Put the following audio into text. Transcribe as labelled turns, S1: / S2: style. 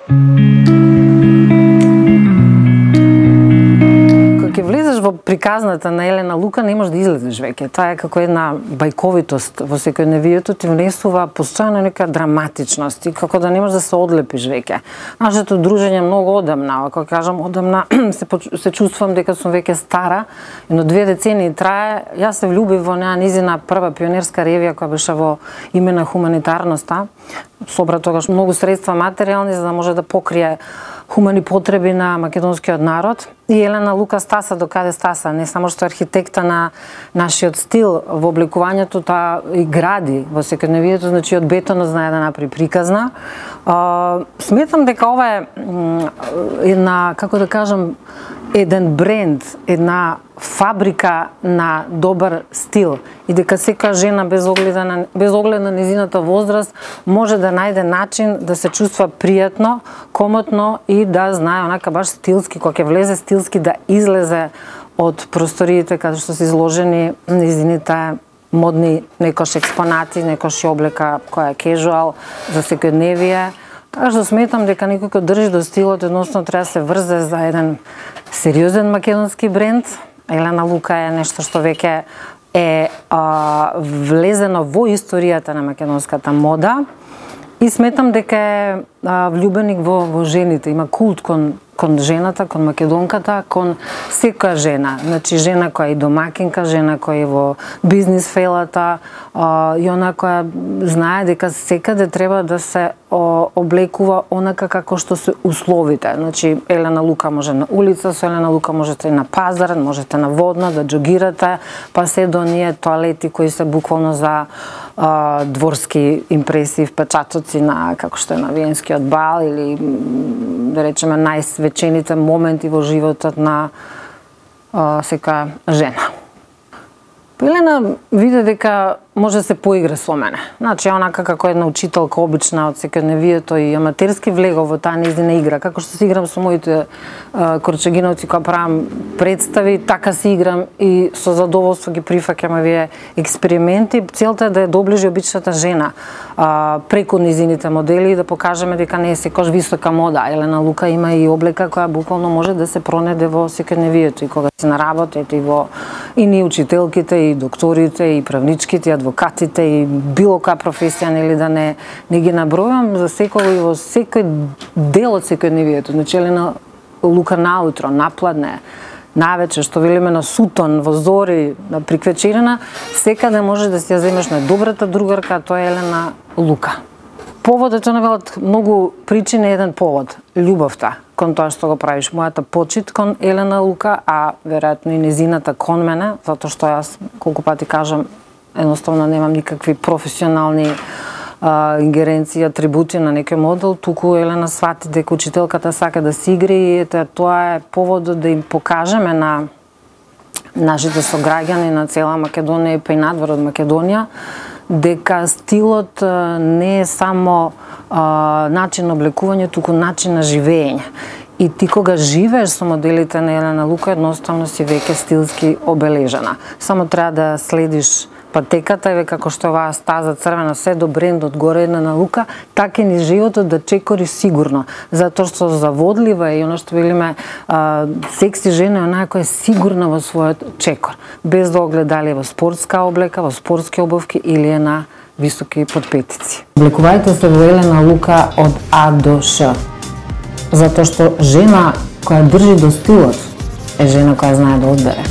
S1: Кога влезеш во приказната на Елена Лука, не можеш да излезеш веќе. Тоа е како една бајковитост во секојдневието, ти внесува постојано нека драматичност и како да не можеш да се одлепиш веќе. Нашето дружење многу одамна, ако кажам одамна, се чувствувам дека сум веќе стара, но 2 децении трае. Јас се влюбив во неа низина прва пионерска ревија која беше во име на хуманитарноста. Собра тогаш многу средства материјални за да може да покрие хумани потреби на македонскиот народ. И Елена Лука стаса докаде стаса, не само што архитекта на нашиот стил во обликувањето, таа и гради во секојдневието, значи од бетонот знае да направи приказна. Сметам дека ова е една, како да кажам, еден бренд, една фабрика на добар стил и дека секоја жена без оглед на незината возраст може да најде начин да се чувства пријатно, комотно и да знае онака баш стилски, кога ќе влезе стилски да излезе од просториите каде што се изложени незините модни некош експонати, некош облека која е кежуал за секојдневие. Така што сметам дека некој кој држи до стилот едноставно треба да се врзе за еден сериозен македонски бренд. Елена Лука е нешто што веќе е влезено во историјата на македонската мода и сметам дека е влюбеник во жените. Има култ кон жената, кон македонката, кон секоја жена. Значи жена која е домакинка, жена која е во бизнис фелата и она која знае дека секаде треба да се облекува онака како што се условите. Значи Елена Лука може на улица, со Елена Лука можете и на пазар, можете на водна да джогирате, па се до ние тоалети кои се буквално за дворски импресии, впечатоци на како што е на Виенскиот бал или да речеме најсвечените моменти во животот на секоја жена. Елена виде дека може да се поигра со мене. Значи, онака како една учителка обична од секојдневието и аматерски влегов во таа нејзина игра. Како што се играм со моите корчагиновци кога правам представи, така се играм и со задоволство ги прифаќам овие експерименти. Целта е да ја доближи обичната жена преку низините модели и да покажеме дека не е секојаш висока мода. Елена Лука има и облека која буквално може да се пронеде во секојдневието и кога си на работа, и ни учителките, и докторите, и правничките, и адвокатите, и било која професија, нели да не ги набројам, за секој и во секој дел од секојдневието. Значи Елена Лука наутро, напладне, навечер, што велиме на сутон, во зори, на приквечерина, секаде може да си ја земеш најдобрата другарка, тоа е Елена Лука. Поводот е навелат многу причини, еден повод, љубовта кон тоа што го правиш. Мојата почит кон Елена Лука, а веројатно и незината кон мене, затоа што јас колку пати кажам, едноставно немам никакви професионални ингеренции, атрибути на некој модел, туку Елена свати дека учителката сака да се игри и тоа е поводот да им покажеме на нашите сограѓани на цела Македонија и па и надвор од Македонија дека стилот не е само начин на облекување, туку начин на живење. И ти кога живееш со моделите на Елена Лука, едноставно си веќе стилски обележена. Само треба да следиш патеката, еве како што оваа стаза црвена, се до брендот горе Елена Лука, така и ни животот да чекори сигурно. Затоа што заводлива е и оно што велиме секси жена е онаа која е сигурна во својот чекор, без да оглед дали е во спортска облека, во спортски обувки или е на високи подпетици. Облекувајте се во Елена Лука од А до Ш. Затоа што жена која држи до стилот е жена која знае да одбере.